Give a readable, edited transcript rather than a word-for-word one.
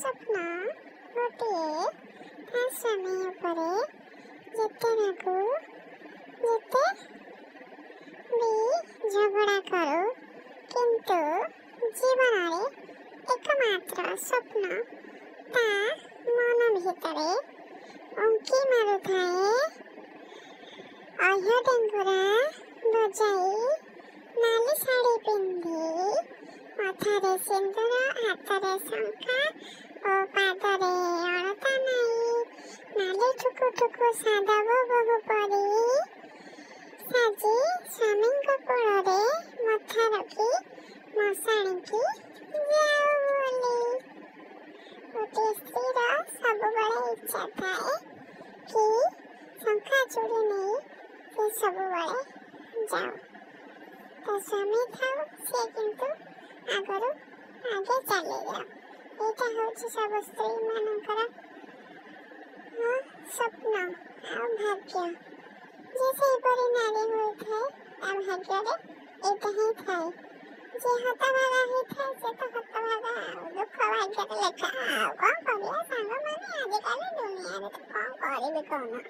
ସ୍ୱପ୍ନ ଗୋଟିଏ ତା ସ୍ୱାମୀ ଉପରେ ଯେତେ ରାଗୁ ଯେତେ ବି ଝଗଡ଼ା କରୁ କିନ୍ତୁ ଜୀବନରେ एकमात्र स्वप्न ता मन भितरे उंकी मारुथाए। अह्य डेंगुरा बजाई नाली साड़ी पिंधि मथारे सिंदूर हाथरे शंखा और पादरे अलता नाई नाली ठुकु ठुकु साधव बहु परी साजी स्वामी कोଳରେ मथा रखी मशाणी जाओ बोली। गोटे स्त्रीर सबुबले इच्छा थाए कि शंखा चूड़ी नहीं से सबुबले जाओ तो स्वामी थाओ से किंतु आगरू आगे चली जाओ। एटा होची सब स्त्री मानकर स्वप्न आ भाग्य जे सेपरी नारी होइଥାଏ ता भाग्य एटा ही थाए। जे हतभागा होइଥାଏ से तो हतभागा दुख भाग्य लेखा कौन करिया सांग माने आजिकल दुनिया रे तो कौन करिबे कहना।